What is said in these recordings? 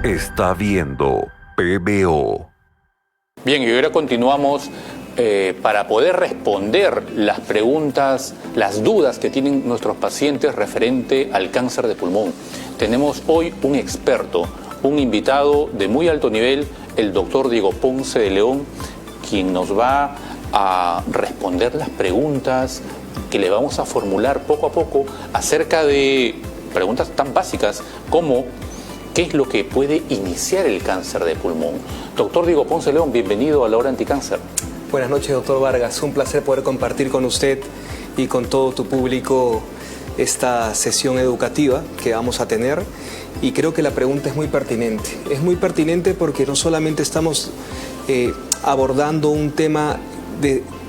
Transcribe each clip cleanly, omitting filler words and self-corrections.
está viendo PBO. Bien, y ahora continuamos para poder responder las preguntas, las dudas que tienen nuestros pacientes referente al cáncer de pulmón. Tenemos hoy un experto, un invitado de muy alto nivel, el doctor Diego Ponce de León, quien nos va a responder las preguntas que le vamos a formular poco a poco acerca de preguntas tan básicas como ¿qué es lo que puede iniciar el cáncer de pulmón? Doctor Diego Ponce de León, bienvenido a La Hora Anticáncer. Buenas noches, doctor Vargas. Un placer poder compartir con usted y con todo tu público esta sesión educativa que vamos a tener. Y creo que la pregunta es muy pertinente. Es muy pertinente porque no solamente estamos abordando un tema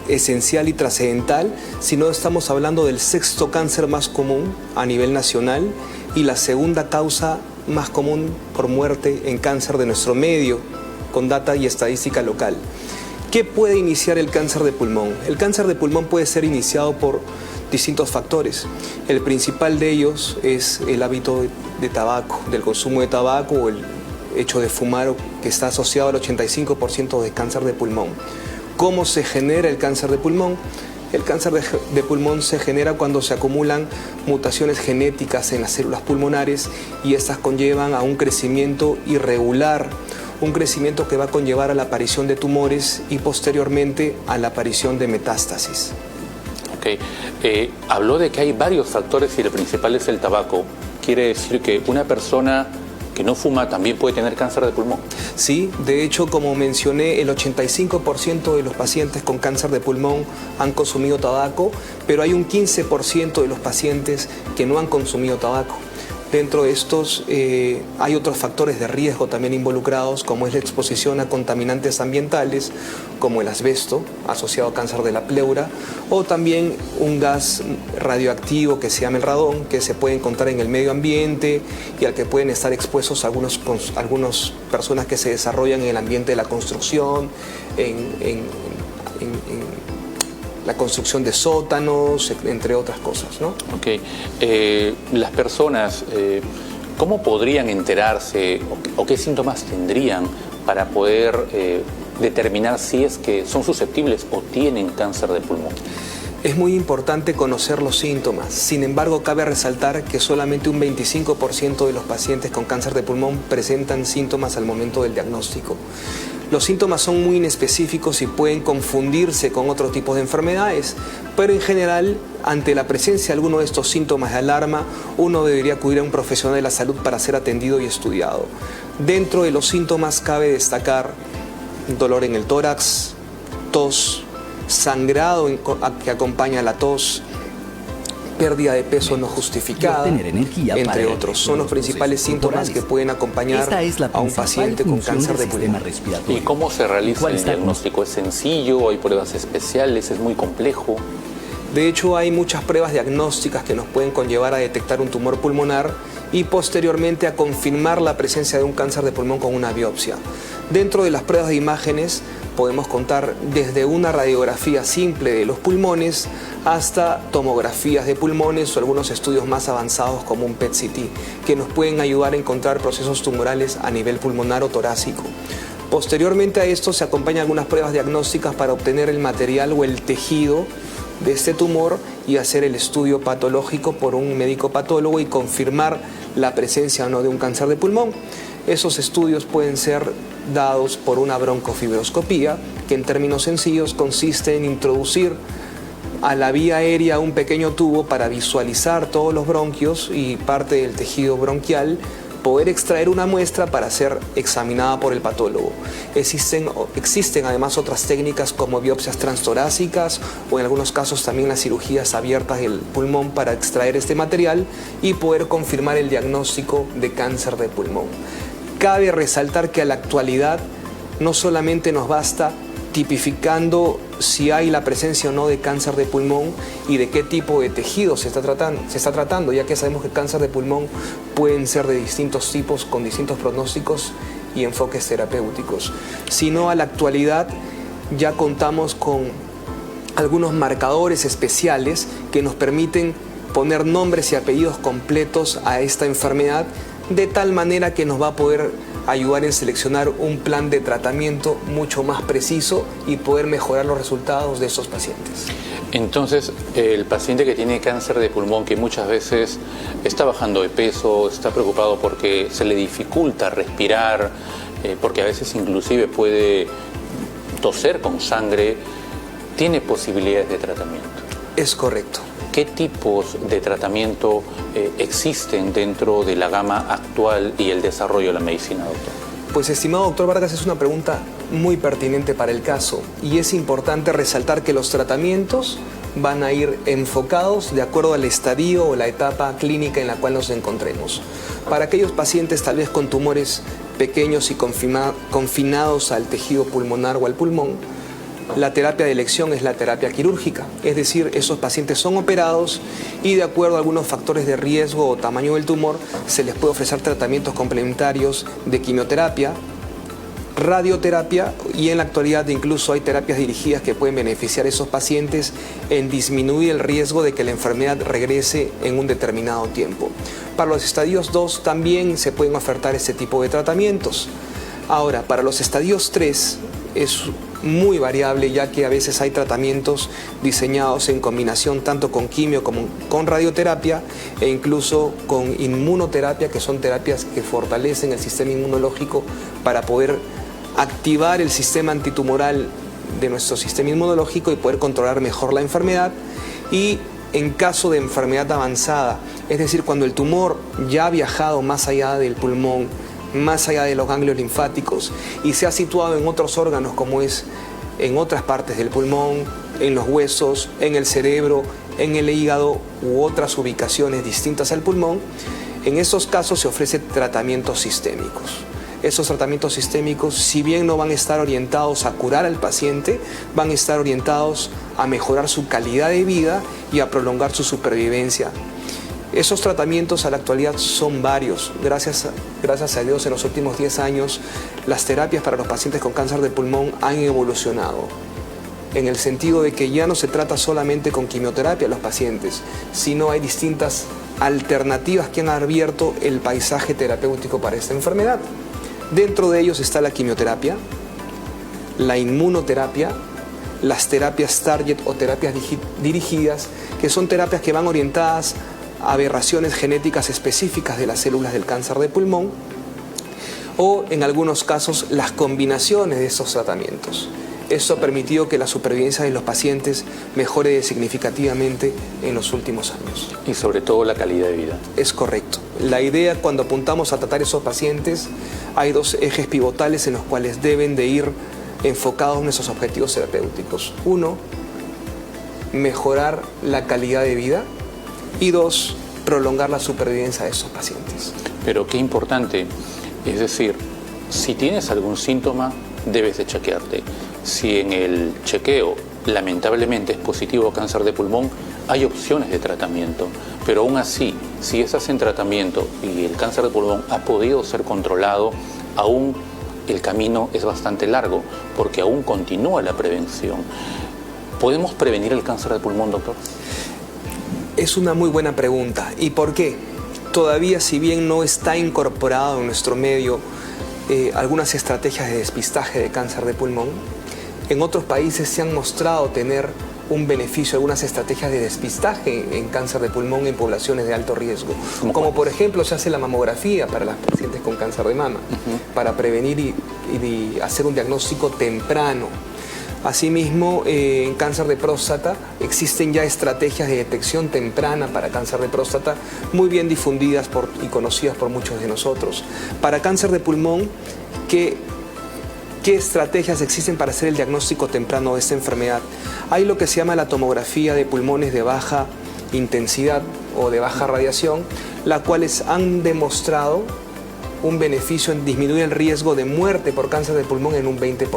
esencial y trascendental, sino estamos hablando del sexto cáncer más común a nivel nacional y la segunda causa más común por muerte en cáncer de nuestro medio, con data y estadística local. ¿Qué puede iniciar el cáncer de pulmón? El cáncer de pulmón puede ser iniciado por distintos factores. El principal de ellos es el hábito de tabaco, del consumo de tabaco o el hecho de fumar, que está asociado al 85% de cáncer de pulmón. ¿Cómo se genera el cáncer de pulmón? El cáncer de pulmón se genera cuando se acumulan mutaciones genéticas en las células pulmonares y estas conllevan a un crecimiento irregular, un crecimiento que va a conllevar a la aparición de tumores y posteriormente a la aparición de metástasis. Ok, habló de que hay varios factores y el principal es el tabaco. ¿Quiere decir que una persona que no fuma también puede tener cáncer de pulmón? Sí, de hecho, como mencioné, el 85% de los pacientes con cáncer de pulmón han consumido tabaco, pero hay un 15% de los pacientes que no han consumido tabaco. Dentro de estos hay otros factores de riesgo también involucrados, como es la exposición a contaminantes ambientales, como el asbesto, asociado a cáncer de la pleura, o también un gas radioactivo que se llama el radón, que se puede encontrar en el medio ambiente y al que pueden estar expuestos algunas personas que se desarrollan en el ambiente de la construcción, en la construcción de sótanos, entre otras cosas, ¿no? Ok. Las personas, ¿cómo podrían enterarse o qué síntomas tendrían para poder determinar si es que son susceptibles o tienen cáncer de pulmón? Es muy importante conocer los síntomas. Sin embargo, cabe resaltar que solamente un 25% de los pacientes con cáncer de pulmón presentan síntomas al momento del diagnóstico. Los síntomas son muy inespecíficos y pueden confundirse con otro tipo de enfermedades, pero en general, ante la presencia de alguno de estos síntomas de alarma, uno debería acudir a un profesional de la salud para ser atendido y estudiado. Dentro de los síntomas cabe destacar dolor en el tórax, tos, sangrado que acompaña la tos, pérdida de peso no justificada, entre otros. Son los principales síntomas que pueden acompañar a un paciente con cáncer de pulmón. ¿Y cómo se realiza el diagnóstico? ¿Es sencillo? ¿Hay pruebas especiales? ¿Es muy complejo? De hecho, hay muchas pruebas diagnósticas que nos pueden conllevar a detectar un tumor pulmonar y posteriormente a confirmar la presencia de un cáncer de pulmón con una biopsia. Dentro de las pruebas de imágenes podemos contar desde una radiografía simple de los pulmones hasta tomografías de pulmones o algunos estudios más avanzados como un PET-CT, que nos pueden ayudar a encontrar procesos tumorales a nivel pulmonar o torácico. Posteriormente a esto se acompañan algunas pruebas diagnósticas para obtener el material o el tejido de este tumor y hacer el estudio patológico por un médico patólogo y confirmar la presencia o no de un cáncer de pulmón. Esos estudios pueden ser dados por una broncofibroscopía, que en términos sencillos consiste en introducir a la vía aérea un pequeño tubo para visualizar todos los bronquios y parte del tejido bronquial, poder extraer una muestra para ser examinada por el patólogo. Existen además otras técnicas como biopsias transtorácicas o en algunos casos también las cirugías abiertas del pulmón para extraer este material y poder confirmar el diagnóstico de cáncer de pulmón. Cabe resaltar que a la actualidad no solamente nos basta tipificando si hay la presencia o no de cáncer de pulmón y de qué tipo de tejido se está tratando, ya que sabemos que el cáncer de pulmón pueden ser de distintos tipos, con distintos pronósticos y enfoques terapéuticos, sino a la actualidad ya contamos con algunos marcadores especiales que nos permiten poner nombres y apellidos completos a esta enfermedad, de tal manera que nos va a poder ayudar en seleccionar un plan de tratamiento mucho más preciso y poder mejorar los resultados de esos pacientes. Entonces, el paciente que tiene cáncer de pulmón, que muchas veces está bajando de peso, está preocupado porque se le dificulta respirar, porque a veces inclusive puede toser con sangre, ¿tiene posibilidades de tratamiento? Es correcto. ¿Qué tipos de tratamiento existen dentro de la gama actual y el desarrollo de la medicina, doctor? Pues, estimado doctor Vargas, es una pregunta muy pertinente para el caso y es importante resaltar que los tratamientos van a ir enfocados de acuerdo al estadio o la etapa clínica en la cual nos encontremos. Para aquellos pacientes tal vez con tumores pequeños y confinados al tejido pulmonar o al pulmón, la terapia de elección es la terapia quirúrgica, es decir, esos pacientes son operados y de acuerdo a algunos factores de riesgo o tamaño del tumor se les puede ofrecer tratamientos complementarios de quimioterapia, radioterapia y en la actualidad incluso hay terapias dirigidas que pueden beneficiar a esos pacientes en disminuir el riesgo de que la enfermedad regrese en un determinado tiempo. Para los estadios 2 también se pueden ofertar este tipo de tratamientos. Ahora, para los estadios 3 es muy variable, ya que a veces hay tratamientos diseñados en combinación tanto con quimio como con radioterapia e incluso con inmunoterapia, que son terapias que fortalecen el sistema inmunológico para poder activar el sistema antitumoral de nuestro sistema inmunológico y poder controlar mejor la enfermedad. Y en caso de enfermedad avanzada, es decir, cuando el tumor ya ha viajado más allá del pulmón, más allá de los ganglios linfáticos y se ha situado en otros órganos como es en otras partes del pulmón, en los huesos, en el cerebro, en el hígado u otras ubicaciones distintas al pulmón, en esos casos se ofrecen tratamientos sistémicos. Esos tratamientos sistémicos, si bien no van a estar orientados a curar al paciente, van a estar orientados a mejorar su calidad de vida y a prolongar su supervivencia. Esos tratamientos a la actualidad son varios. Gracias a Dios, en los últimos 10 años, las terapias para los pacientes con cáncer de pulmón han evolucionado, en el sentido de que ya no se trata solamente con quimioterapia a los pacientes, sino hay distintas alternativas que han abierto el paisaje terapéutico para esta enfermedad. Dentro de ellos está la quimioterapia, la inmunoterapia, las terapias target o terapias dirigidas, que son terapias que van orientadas a aberraciones genéticas específicas de las células del cáncer de pulmón, o en algunos casos las combinaciones de estos tratamientos. Esto ha permitido que la supervivencia de los pacientes mejore significativamente en los últimos años. Y sobre todo la calidad de vida. Es correcto. La idea, cuando apuntamos a tratar esos pacientes, hay dos ejes pivotales en los cuales deben de ir enfocados nuestros objetivos terapéuticos. Uno, mejorar la calidad de vida y dos, prolongar la supervivencia de esos pacientes. Pero qué importante, es decir, si tienes algún síntoma, debes de chequearte. Si en el chequeo lamentablemente es positivo cáncer de pulmón, hay opciones de tratamiento, pero aún así, si estás en tratamiento y el cáncer de pulmón ha podido ser controlado, aún el camino es bastante largo, porque aún continúa la prevención. ¿Podemos prevenir el cáncer de pulmón, doctor? Es una muy buena pregunta. ¿Y por qué? Todavía, si bien no está incorporado en nuestro medio algunas estrategias de despistaje de cáncer de pulmón, en otros países se han mostrado tener un beneficio, algunas estrategias de despistaje en cáncer de pulmón en poblaciones de alto riesgo. Como por ejemplo se hace la mamografía para las pacientes con cáncer de mama, para prevenir y hacer un diagnóstico temprano. Asimismo, en cáncer de próstata existen ya estrategias de detección temprana para cáncer de próstata muy bien difundidas y conocidas por muchos de nosotros. Para cáncer de pulmón, ¿qué estrategias existen para hacer el diagnóstico temprano de esta enfermedad? Hay lo que se llama la tomografía de pulmones de baja intensidad o de baja radiación, las cuales han demostrado un beneficio en disminuir el riesgo de muerte por cáncer de pulmón en un 20%.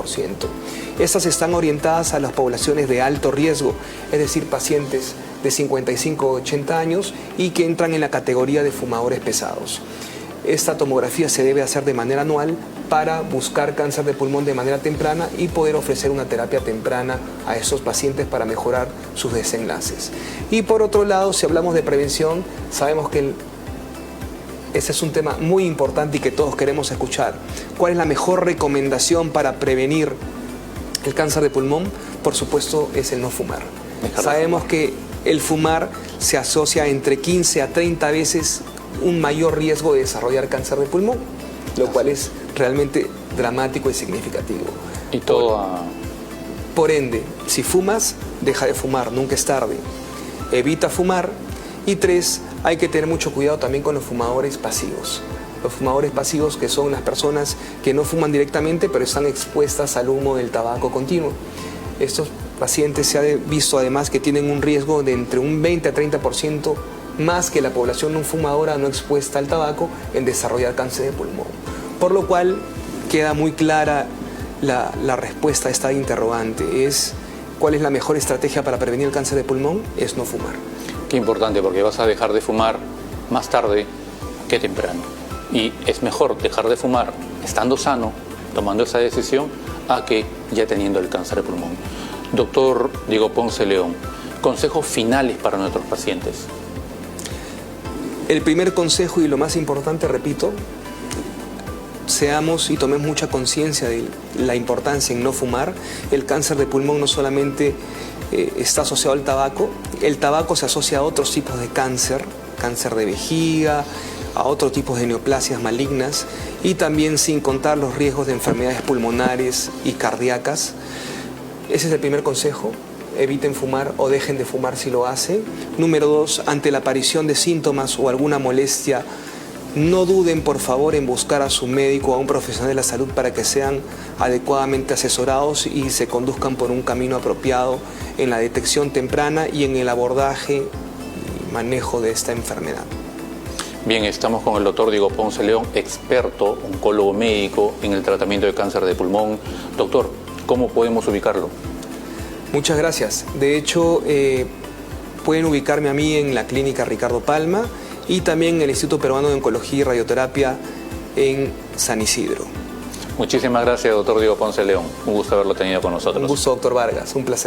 Estas están orientadas a las poblaciones de alto riesgo, es decir, pacientes de 55 o 80 años y que entran en la categoría de fumadores pesados. Esta tomografía se debe hacer de manera anual para buscar cáncer de pulmón de manera temprana y poder ofrecer una terapia temprana a esos pacientes para mejorar sus desenlaces. Y por otro lado, si hablamos de prevención, sabemos que Ese es un tema muy importante y que todos queremos escuchar. ¿Cuál es la mejor recomendación para prevenir el cáncer de pulmón? Por supuesto, es el no fumar. Sabemos que el fumar se asocia entre 15 a 30 veces un mayor riesgo de desarrollar cáncer de pulmón, lo cual es realmente dramático y significativo. Y todo Por ende, si fumas, deja de fumar, nunca es tarde. Evita fumar. Y 3, hay que tener mucho cuidado también con los fumadores pasivos. Los fumadores pasivos, que son las personas que no fuman directamente, pero están expuestas al humo del tabaco continuo. Estos pacientes se ha visto además que tienen un riesgo de entre un 20 a 30% más que la población no fumadora no expuesta al tabaco en desarrollar cáncer de pulmón. Por lo cual queda muy clara la respuesta a esta interrogante. ¿Cuál es la mejor estrategia para prevenir el cáncer de pulmón? Es no fumar. Qué importante, porque vas a dejar de fumar más tarde que temprano. Y es mejor dejar de fumar estando sano, tomando esa decisión, a que ya teniendo el cáncer de pulmón. Doctor Diego Ponce León, consejos finales para nuestros pacientes. El primer consejo y lo más importante, repito, seamos y tomemos mucha conciencia de la importancia en no fumar. El cáncer de pulmón no solamente está asociado al tabaco. El tabaco se asocia a otros tipos de cáncer, cáncer de vejiga, a otros tipos de neoplasias malignas y también sin contar los riesgos de enfermedades pulmonares y cardíacas. Ese es el primer consejo. Eviten fumar o dejen de fumar si lo hacen. Número 2, ante la aparición de síntomas o alguna molestia, no duden por favor en buscar a su médico o a un profesional de la salud para que sean adecuadamente asesorados y se conduzcan por un camino apropiado en la detección temprana y en el abordaje y manejo de esta enfermedad. Bien, estamos con el doctor Diego Ponce León, experto, oncólogo médico en el tratamiento de cáncer de pulmón. Doctor, ¿cómo podemos ubicarlo? Muchas gracias. De hecho, pueden ubicarme a mí en la clínica Ricardo Palma y también en el Instituto Peruano de Oncología y Radioterapia en San Isidro. Muchísimas gracias, doctor Diego Ponce León. Un gusto haberlo tenido con nosotros. Un gusto, doctor Vargas. Un placer.